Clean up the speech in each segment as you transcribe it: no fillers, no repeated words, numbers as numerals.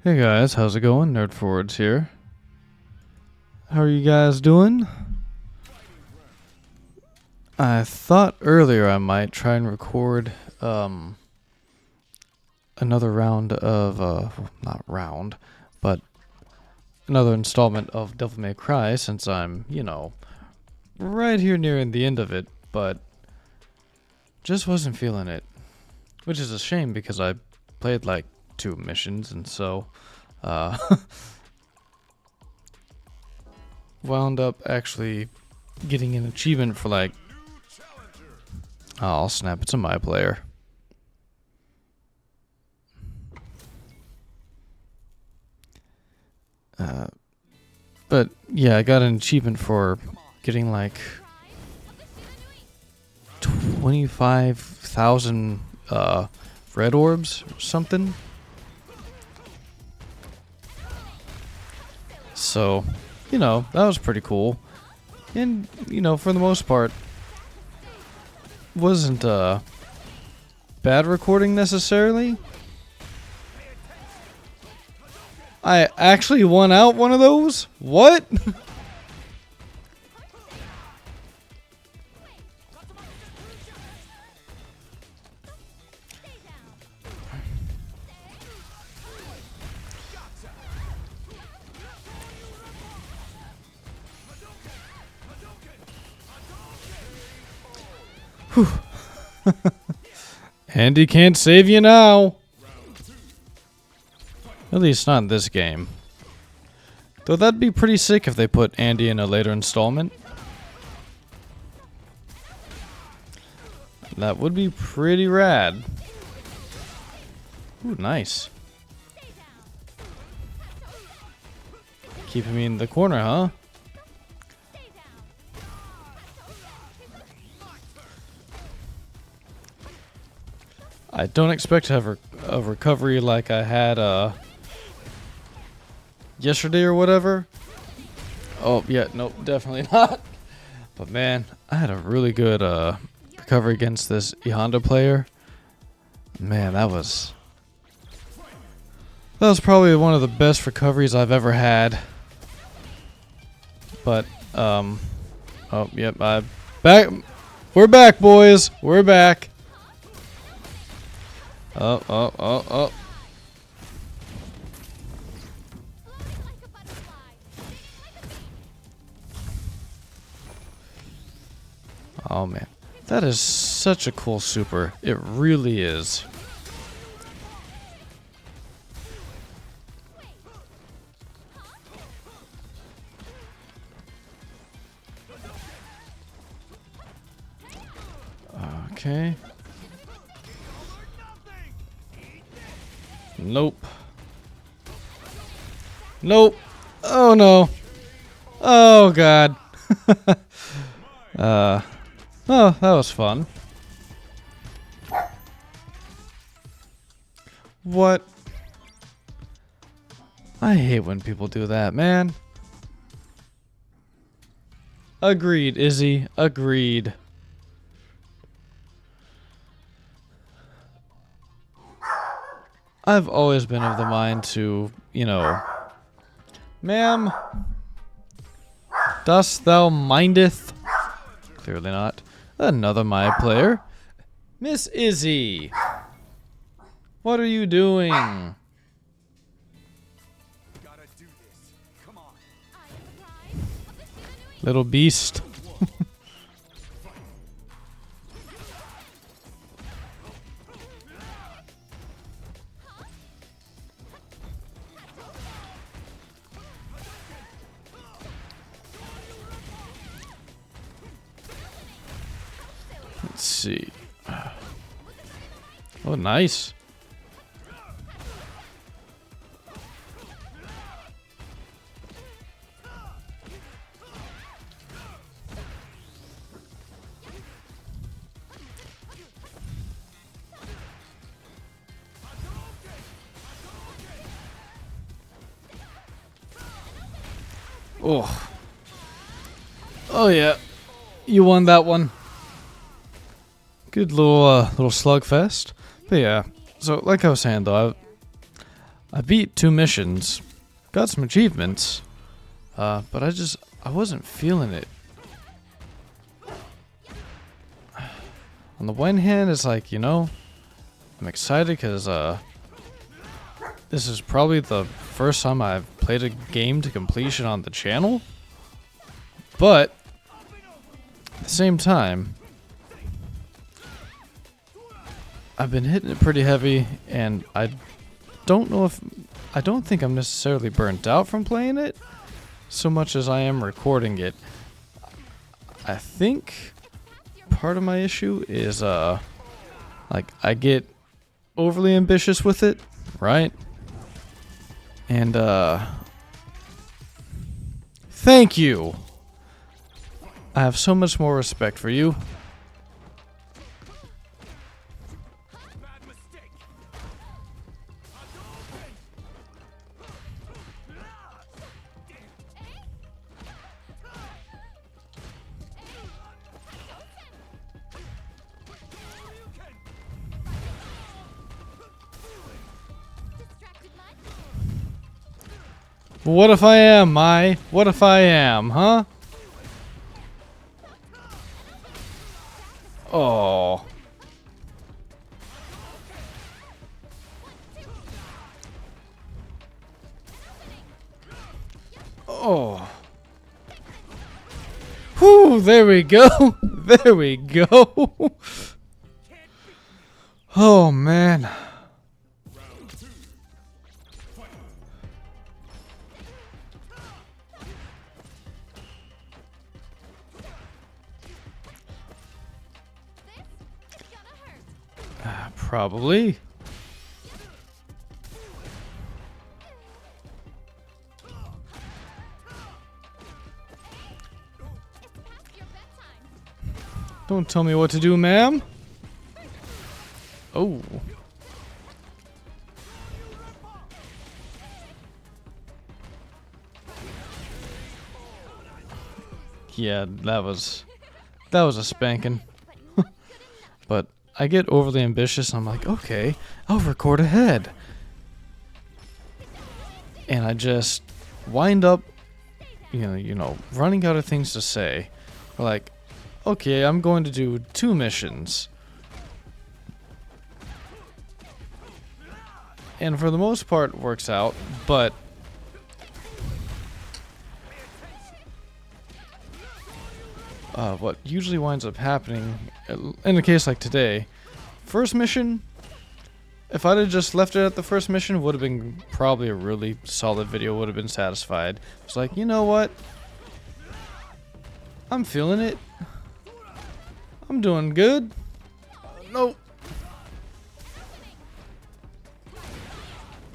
Hey guys, how's it going? Nerd Forwards here. How are you guys doing? I thought earlier I might try and record another round of not round, but another installment of Devil May Cry since I'm, right here nearing the end of it, but just wasn't feeling it. Which is a shame because I played like 2 missions and so wound up actually getting an achievement for like, oh snap, it's a my player. But yeah, I got an achievement for getting like 25,000 red orbs or something. So, that was pretty cool. And, for the most part, wasn't bad recording necessarily. I actually won out one of those? What? Whew. Andy can't save you now. At least not in this game. Though that'd be pretty sick if they put Andy in a later installment. That would be pretty rad. Ooh, nice. Keeping me in the corner, huh? I don't expect to have a recovery like I had yesterday or whatever. Oh, yeah, nope, definitely not. But man, I had a really good recovery against this E Honda player. Man, that was probably one of the best recoveries I've ever had. But oh, yep, back. We're back, boys. We're back. Oh. Oh man, that is such a cool super. It really is. Okay. Nope. Nope. Oh no. Oh god. Oh, that was fun. What? I hate when people do that, man. Agreed, Izzy. Agreed. I've always been of the mind to, ma'am, dost thou mindeth? Clearly not. Another my player. Miss Izzy. What are you doing? Little beast. Let's see. Oh, nice. Oh. Oh yeah. You won that one. Good little Slugfest. But yeah. So like I was saying though, I beat 2 missions, got some achievements, but I wasn't feeling it. On the one hand, it's like, you know, I'm excited because this is probably the first time I've played a game to completion on the channel. But at the same time, I've been hitting it pretty heavy, and I don't think I'm necessarily burnt out from playing it so much as I am recording it. I think part of my issue is like I get overly ambitious with it, right? And thank you. I have so much more respect for you. What if I am, Mai? What if I am, huh? Oh. Oh. Whew, there we go. There we go. Oh, man. Probably. Don't tell me what to do, ma'am. Oh. Yeah, that was a spanking. But I get overly ambitious and I'm like, okay, I'll record ahead. And I just wind up, you know, running out of things to say. Like, okay, I'm going to do 2 missions. And for the most part, it works out, but what usually winds up happening, in a case like today, first mission, if I'd have just left it at the first mission, would have been probably a really solid video, would have been satisfied. It's like, you know what? I'm feeling it. I'm doing good. Nope.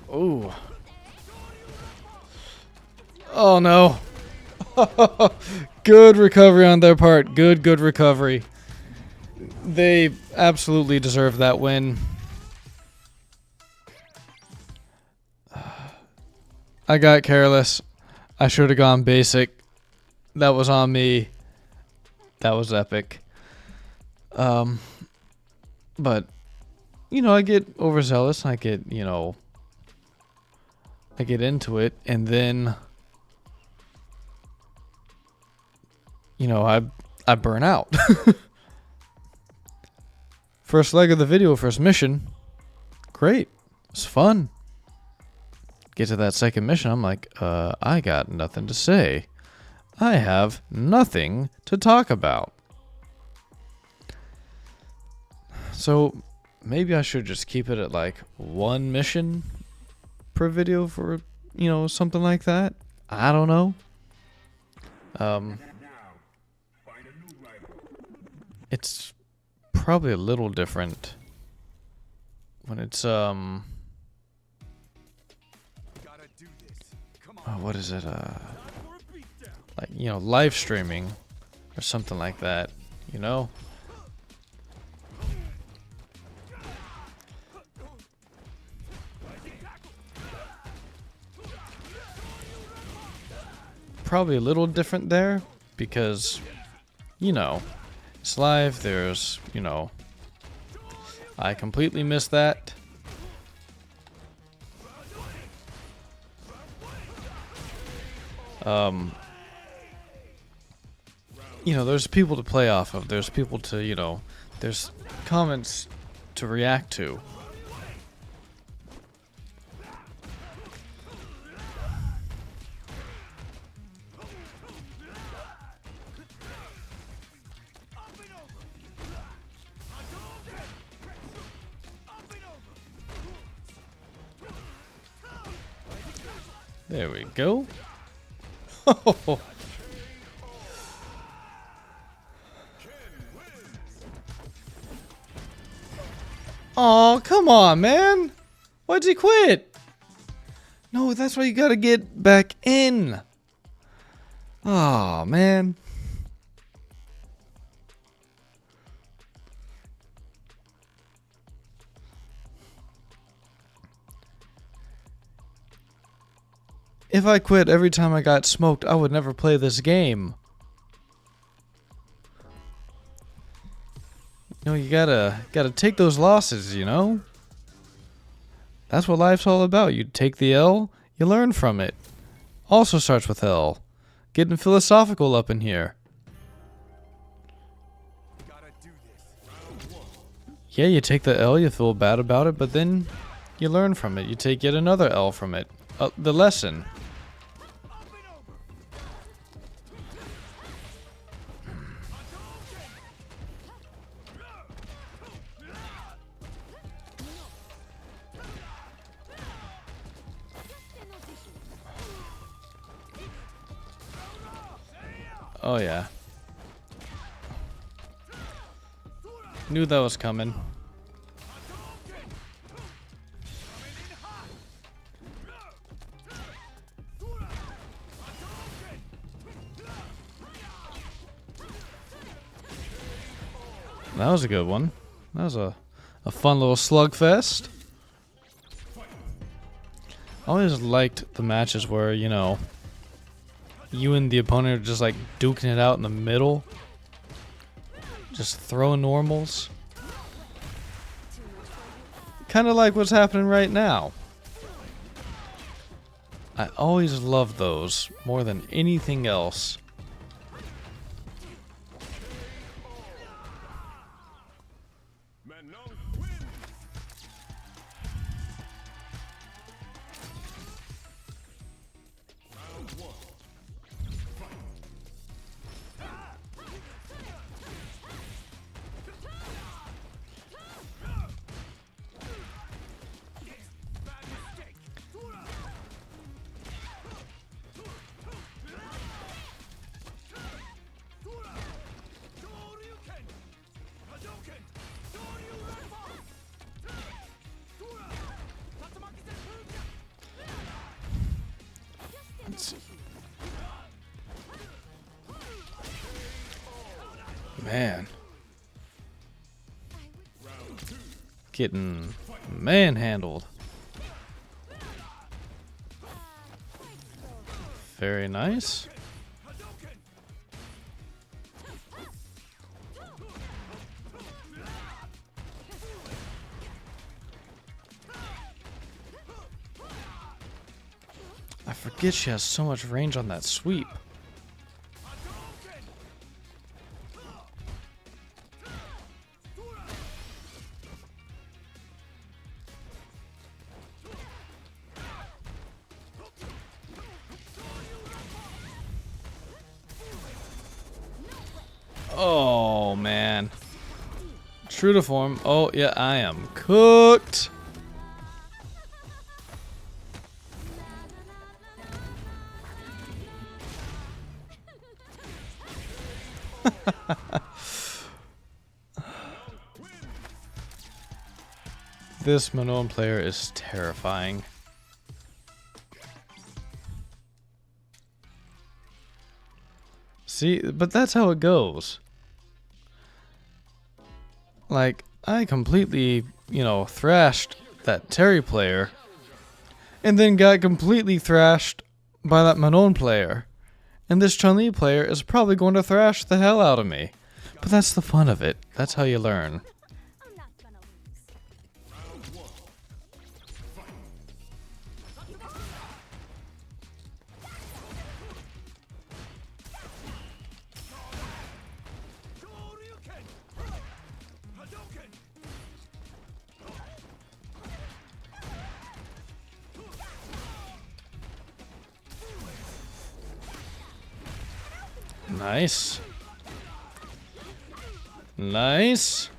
Oh. Oh no. Good recovery on their part. Good recovery. They absolutely deserve that win. I got careless. I should have gone basic. That was on me. That was epic. But, you know, I get overzealous. I get, you know, I get into it, and then, you know, I burn out. First leg of the video, first mission. Great. It's fun. Get to that second mission, I'm like, I got nothing to say. I have nothing to talk about. So, maybe I should just keep it at like 1 mission per video for, you know, something like that. I don't know. It's probably a little different when it's what is it? Like, you know, live streaming or something like that, you know? Probably a little different there because, you know, it's live. There's, you know, I completely missed that. You know, there's people to play off of. There's people to, you know, there's comments to react to. There we go. Oh, come on, man. Why'd you quit? No, that's why you gotta get back in. Oh, man. If I quit every time I got smoked, I would never play this game. You know, you gotta take those losses, you know? That's what life's all about. You take the L, you learn from it. Also starts with L. Getting philosophical up in here. Yeah, you take the L, you feel bad about it, but then you learn from it. You take yet another L from it. The lesson. Oh yeah. Knew that was coming. That was a good one. That was a fun little slugfest. I always liked the matches where, you know, you and the opponent are just like duking it out in the middle. Just throwing normals. Kind of like what's happening right now. I always love those more than anything else. Man. Getting manhandled. Very nice. I forget she has so much range on that sweep. Oh, man. True to form. Oh, yeah, I am cooked. This Manon player is terrifying. See, but that's how it goes. Like, I completely, you know, thrashed that Terry player, and then got completely thrashed by that Manon player. And this Chun-Li player is probably going to thrash the hell out of me. But that's the fun of it. That's how you learn. Nice. Nice.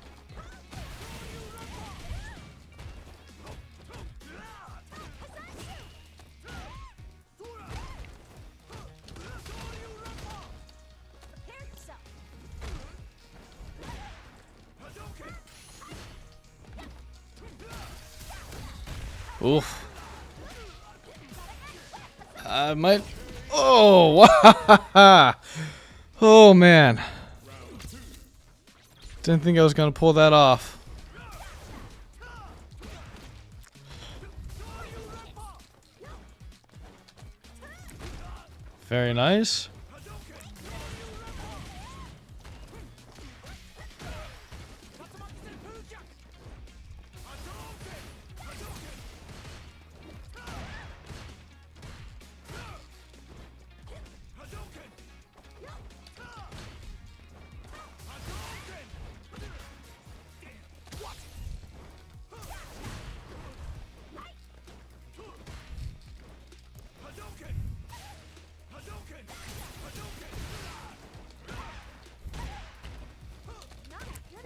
Oof. I might. Oh, wow. Oh, man. Didn't think I was going to pull that off. Very nice.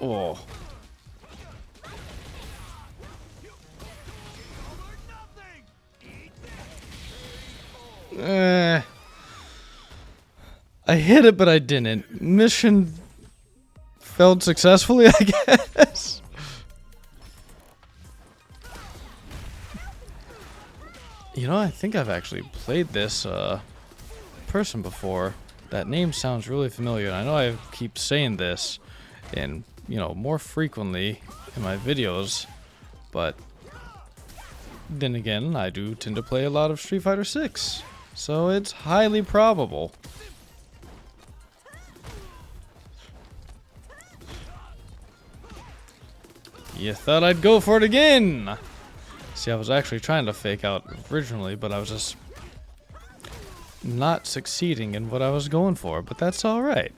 Oh. I hit it, but I didn't. Mission failed successfully, I guess. You know, I think I've actually played this person before. That name sounds really familiar. And I know I keep saying this, and you know, more frequently in my videos, but then again, I do tend to play a lot of Street Fighter 6, so it's highly probable. You thought I'd go for it again! See, I was actually trying to fake out originally, but I was just not succeeding in what I was going for, but that's alright.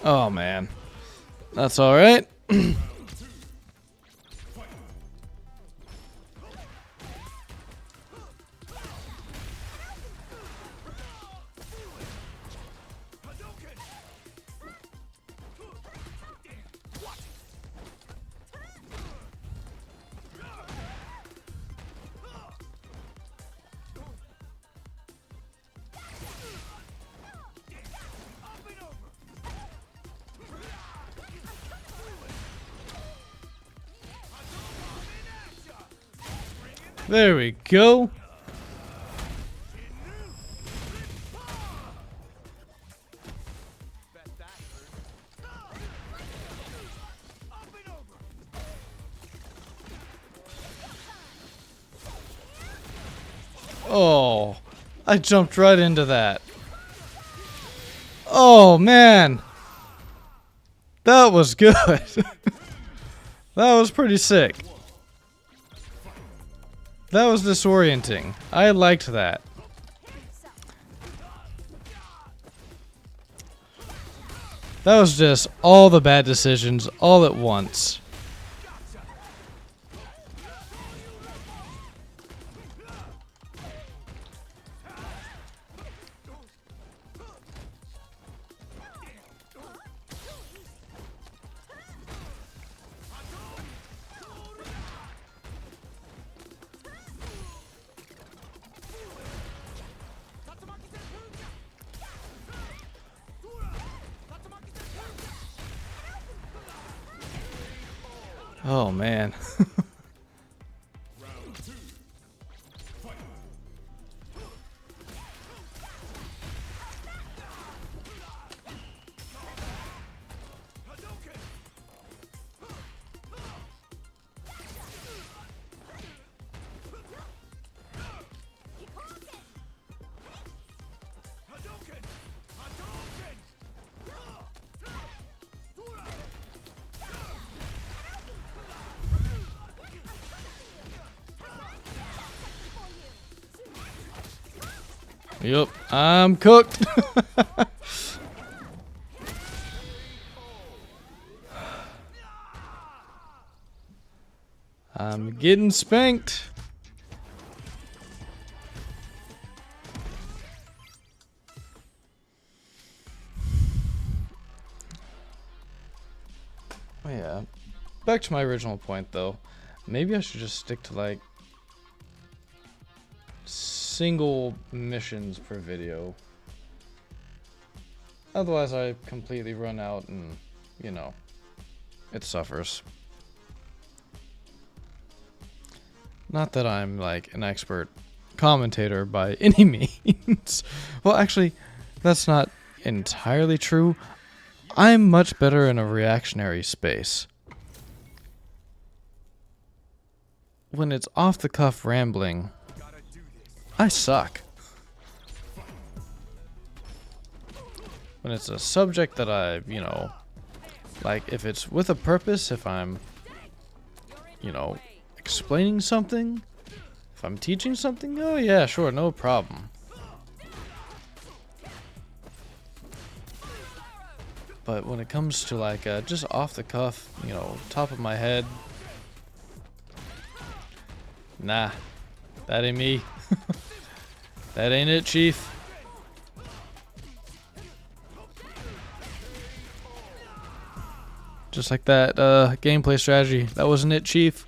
Oh man, that's all right. There we go. Oh, I jumped right into that. Oh man, that was good. That was pretty sick. That was disorienting. I liked that. That was just all the bad decisions all at once. Oh man. Yup, I'm cooked. I'm getting spanked. Oh yeah. Back to my original point though. Maybe I should just stick to like single missions per video. Otherwise I completely run out and, you know, it suffers. Not that I'm like an expert commentator by any means. Well, actually, that's not entirely true. I'm much better in a reactionary space. When it's off the cuff rambling, I suck. When it's a subject that I, you know, like if it's with a purpose, if I'm, you know, explaining something, if I'm teaching something, oh yeah, sure, no problem. But when it comes to like just off the cuff, you know, top of my head, nah, that ain't me. That ain't it, Chief. Just like that gameplay strategy. That wasn't it, Chief.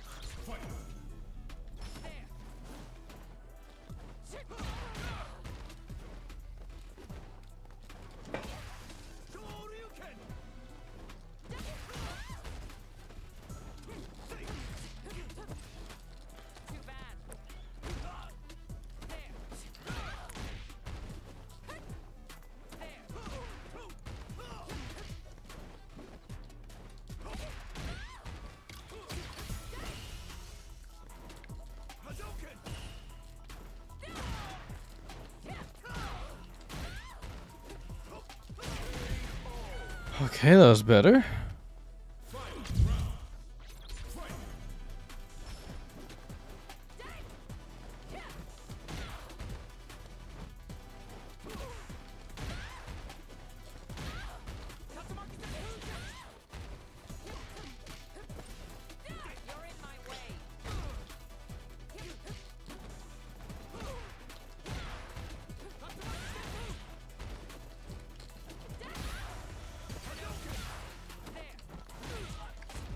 Okay, that was better.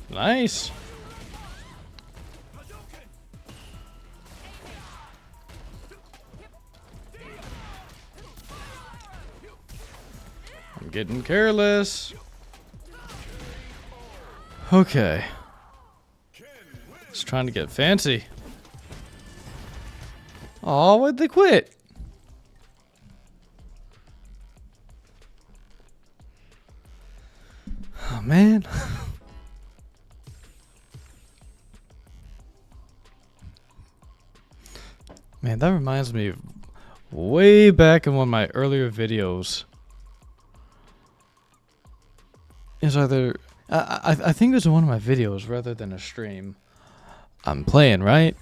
Nice. I'm getting careless. Okay. Just trying to get fancy. Oh, why'd they quit? Oh, man. Man, that reminds me of way back in one of my earlier videos. It's either... I think it was in one of my videos rather than a stream. I'm playing, right?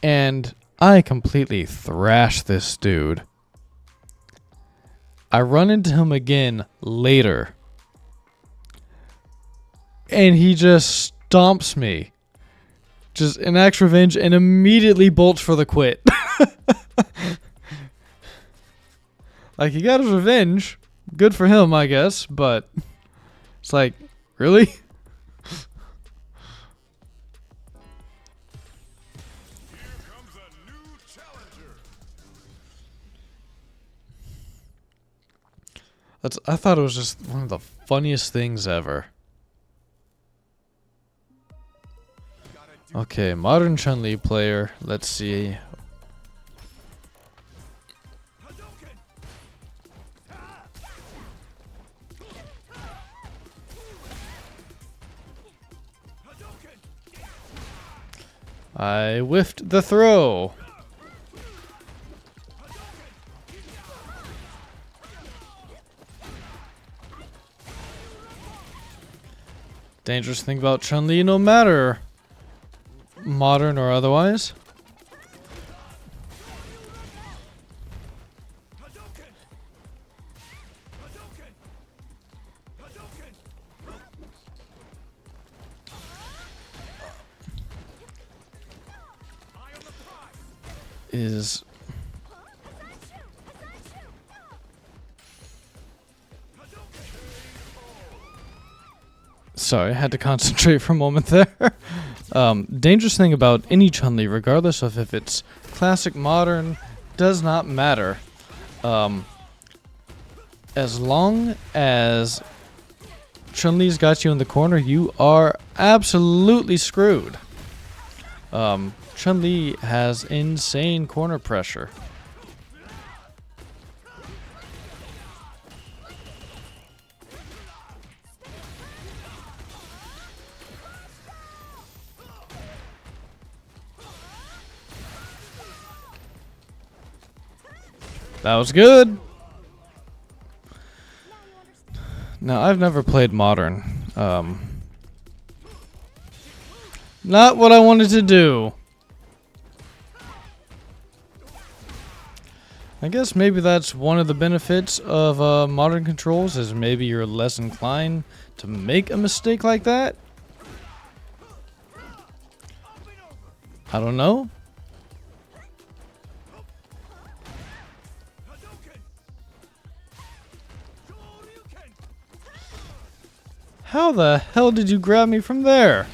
And I completely thrash this dude. I run into him again later. And he just stomps me. Just enacts revenge and immediately bolts for the quit. Like, he got his revenge. Good for him, I guess, but it's like, really? Here comes a new challenger. I thought it was just one of the funniest things ever. Okay, modern Chun-Li player. Let's see. I whiffed the throw. Dangerous thing about Chun-Li, no matter modern or otherwise. is... Sorry, I had to concentrate for a moment there. Dangerous thing about any Chun-Li, regardless of if it's classic, modern, does not matter. As long as Chun-Li's got you in the corner, you are absolutely screwed. Chun-Li has insane corner pressure. That was good. Now, I've never played Modern. Not what I wanted to do. I guess maybe that's one of the benefits of Modern controls, is maybe you're less inclined to make a mistake like that. I don't know. How the hell did you grab me from there?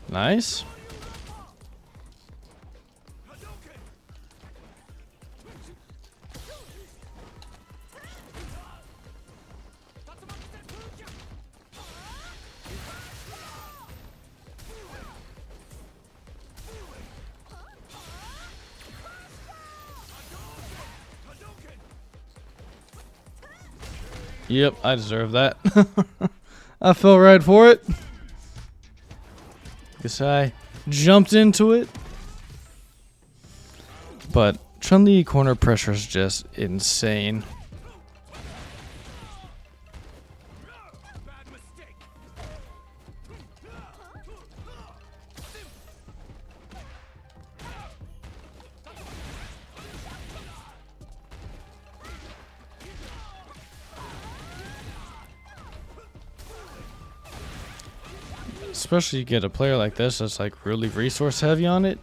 Nice. Yep, I deserve that. I fell right for it. Guess I jumped into it. But Chun-Li corner pressure is just insane. Especially you get a player like this that's like really resource heavy on it.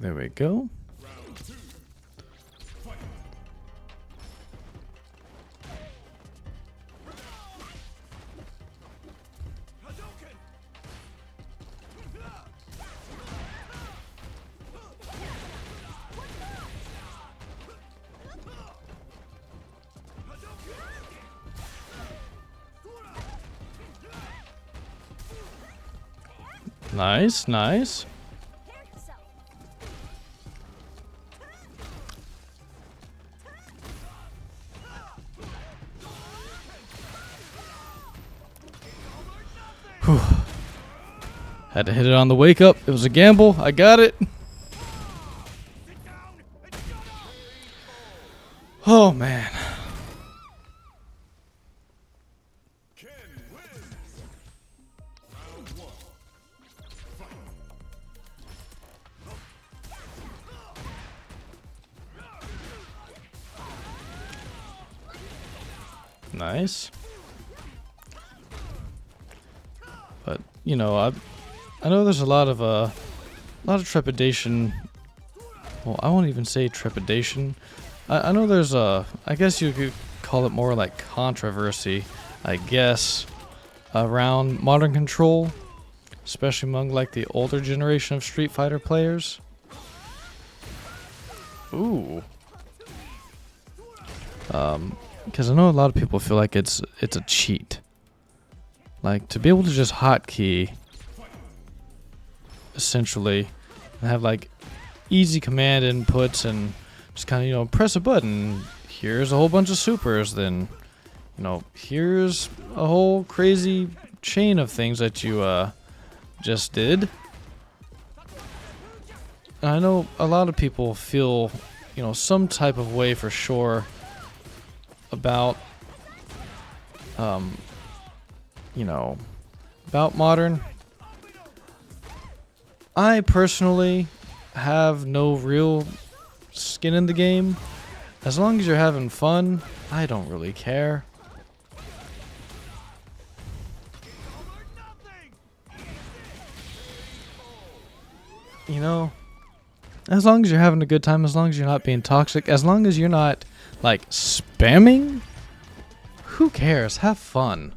There we go. Nice, nice. Whew. Had to hit it on the wake up. It was a gamble. I got it. Oh, man. Nice. But you know, I know there's a lot of trepidation. Well, I won't even say trepidation. I know there's I guess you could call it more like controversy, I guess, around modern control, especially among like the older generation of Street Fighter players. Ooh. Because I know a lot of people feel like it's a cheat. Like, to be able to just hotkey, essentially, and have like easy command inputs and just kind of, you know, press a button. Here's a whole bunch of supers. Then, you know, here's a whole crazy chain of things that you just did. And I know a lot of people feel, you know, some type of way for sure about you know, about Modern. I personally have no real skin in the game. As long as you're having fun, I don't really care. You know, as long as you're having a good time, as long as you're not being toxic, as long as you're not, like, spamming, who cares? Have fun.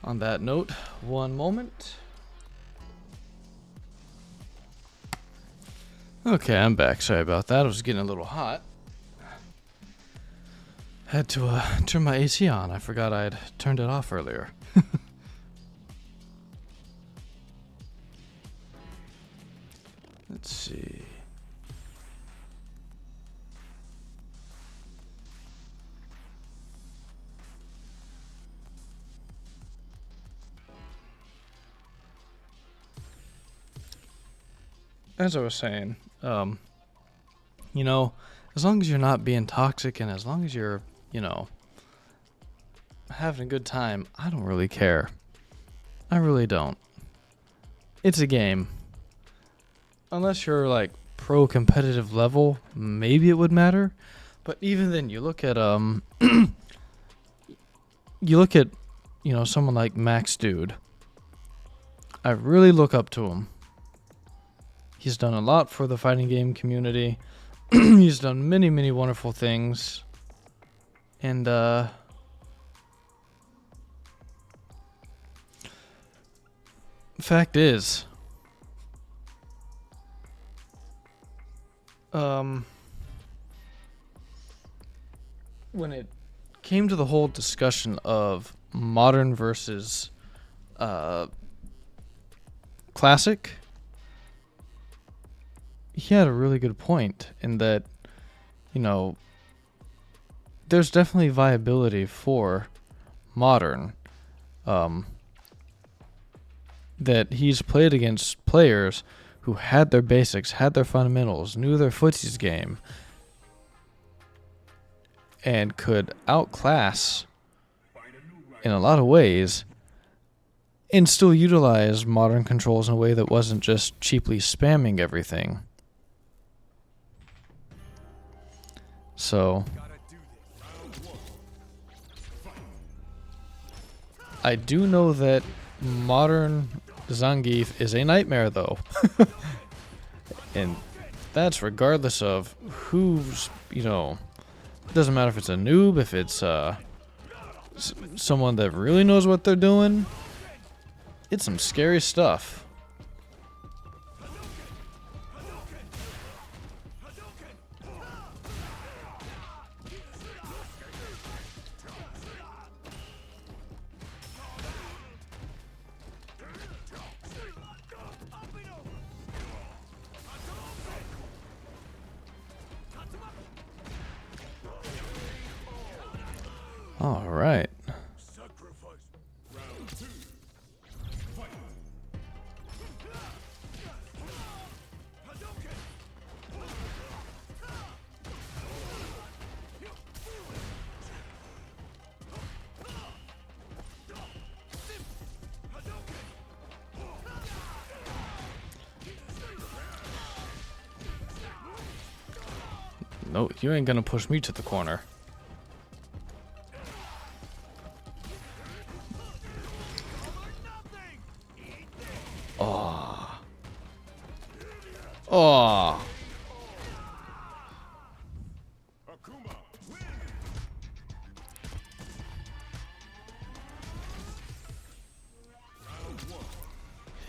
On that note, one moment. Okay, I'm back. Sorry about that. I was getting a little hot. Had to turn my AC on. I forgot I had turned it off earlier. Let's see. As I was saying, you know, as long as you're not being toxic and as long as you're, you know, having a good time, I don't really care. I really don't. It's a game. Unless you're like pro competitive level, maybe it would matter. But even then, you look at you know, someone like Max Dude. I really look up to him. He's done a lot for the fighting game community. He's done many, many wonderful things. And fact is, when it came to the whole discussion of modern versus classic, he had a really good point in that, you know, there's definitely viability for modern. That he's played against players who had their basics, had their fundamentals, knew their footsies game, and could outclass in a lot of ways and still utilize modern controls in a way that wasn't just cheaply spamming everything. So I do know that modern Zangief is a nightmare though. And that's regardless of who's, you know, it doesn't matter if it's a noob, if it's someone that really knows what they're doing. It's some scary stuff. All right. No, you ain't gonna push me to the corner. Oh. Oh.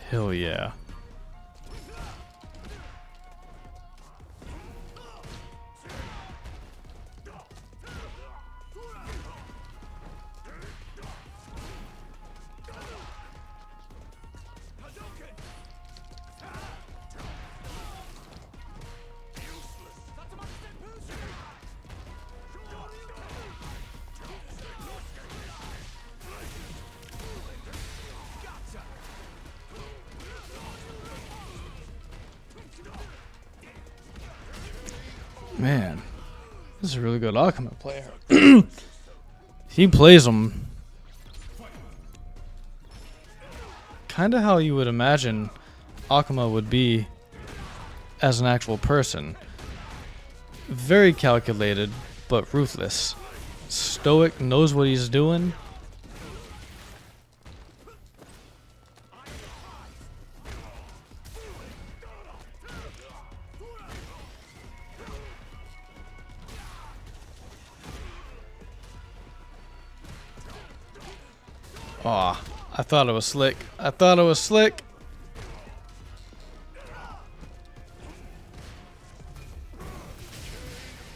Hell yeah. Man, this is a really good Alchemist player. He plays them kind of how you would imagine Akuma would be as an actual person. Very calculated, but ruthless. Stoic, knows what he's doing. Aw, I thought it was slick. I thought it was slick.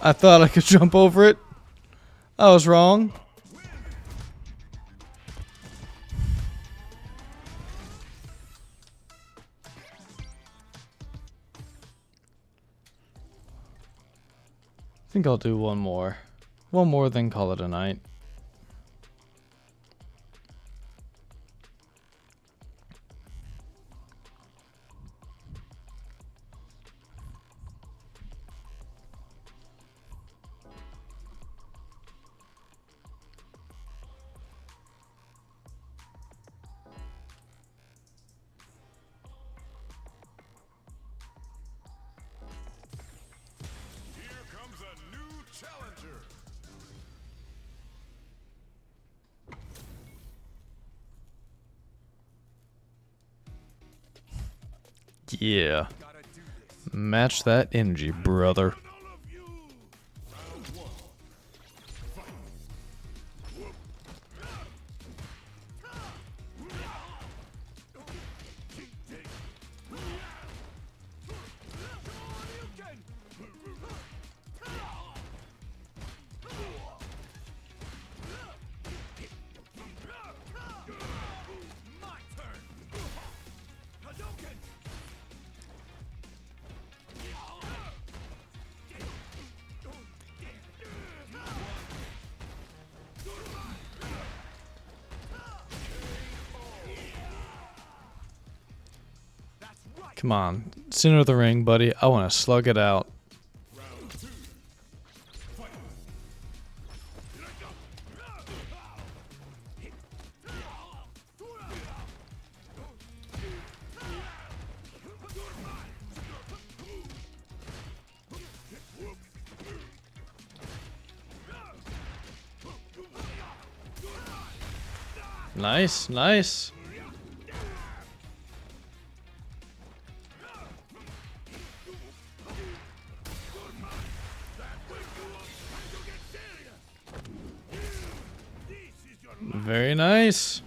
I thought I could jump over it. I was wrong. I think I'll do one more. One more, then call it a night. Yeah. Match that energy, brother. Come on, center of the ring, buddy. I want to slug it out. Nice, nice. Very nice.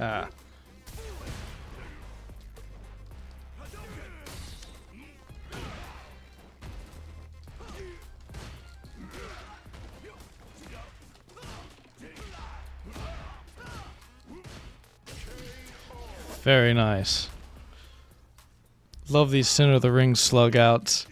Ah. Very nice. Love these center of the ring slug outs.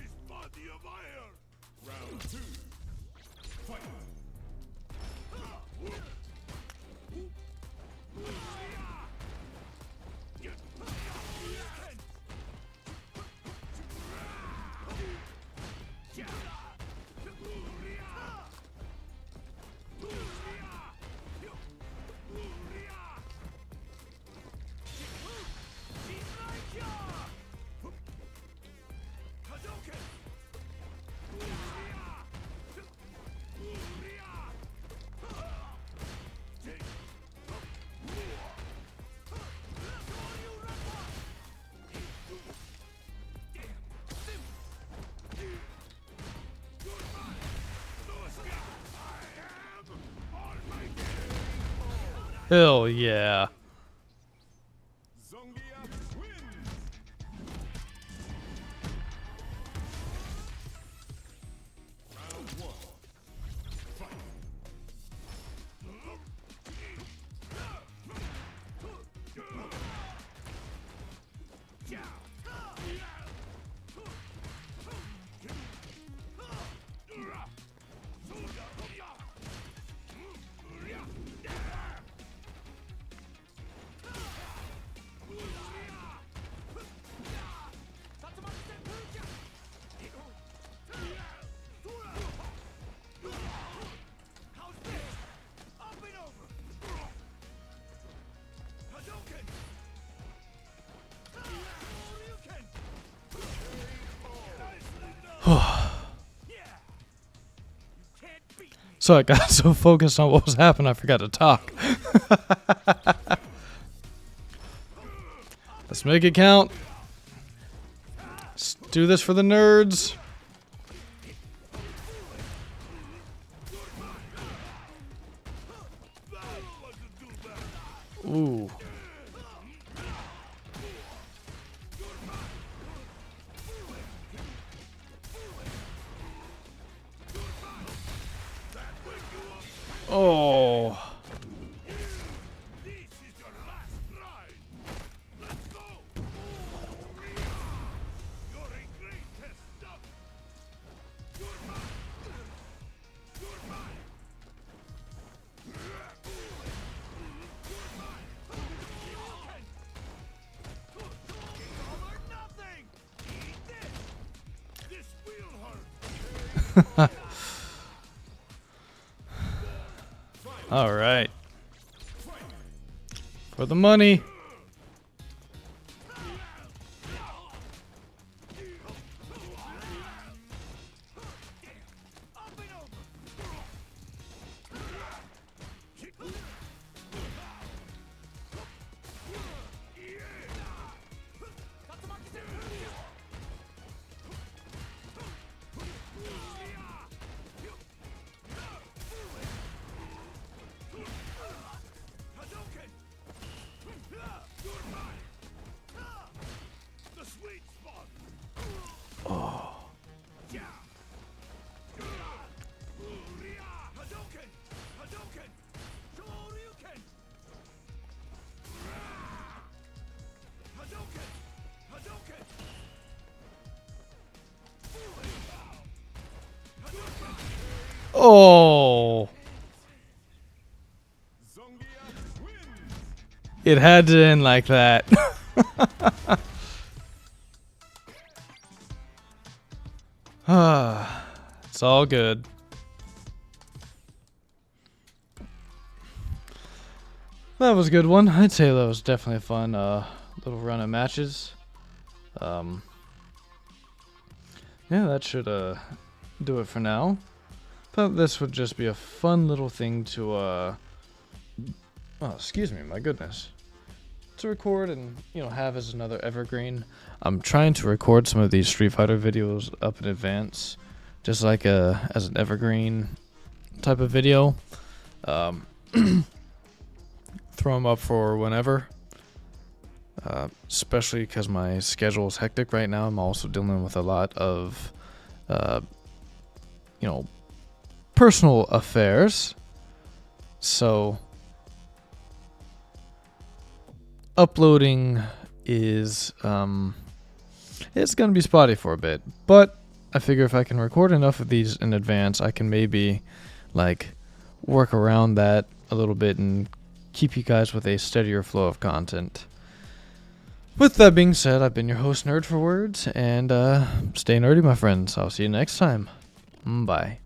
Hell yeah. Zangief wins. Round one. Fight. So I got so focused on what was happening, I forgot to talk. Let's make it count. Let's do this for the nerds. Ooh. Oh. This is your last ride. Let's go. You're a great test stop. You're mine. You're mine. You're mine. It's all or nothing. Eat this. This will hurt. All right. For the money. The sweet spot. Hadouken! Hadouken! Shoryuken! Hadouken! Hadouken! Oh. Zangief wins! It had to end like that. It's all good. That was a good one. I'd say that was definitely a fun little run of matches. Yeah, that should do it for now. Thought this would just be a fun little thing to oh, excuse me, my goodness. To record and, you know, have as another evergreen. I'm trying to record some of these Street Fighter videos up in advance, just like as an evergreen type of video. Throw them up for whenever. Especially because my schedule is hectic right now. I'm also dealing with a lot of, you know, personal affairs. So uploading is it's gonna be spotty for a bit, but I figure if I can record enough of these in advance, I can maybe like work around that a little bit and keep you guys with a steadier flow of content. With that being said, I've been your host, Nerd for Words, and stay nerdy, my friends. I'll see you next time. Bye.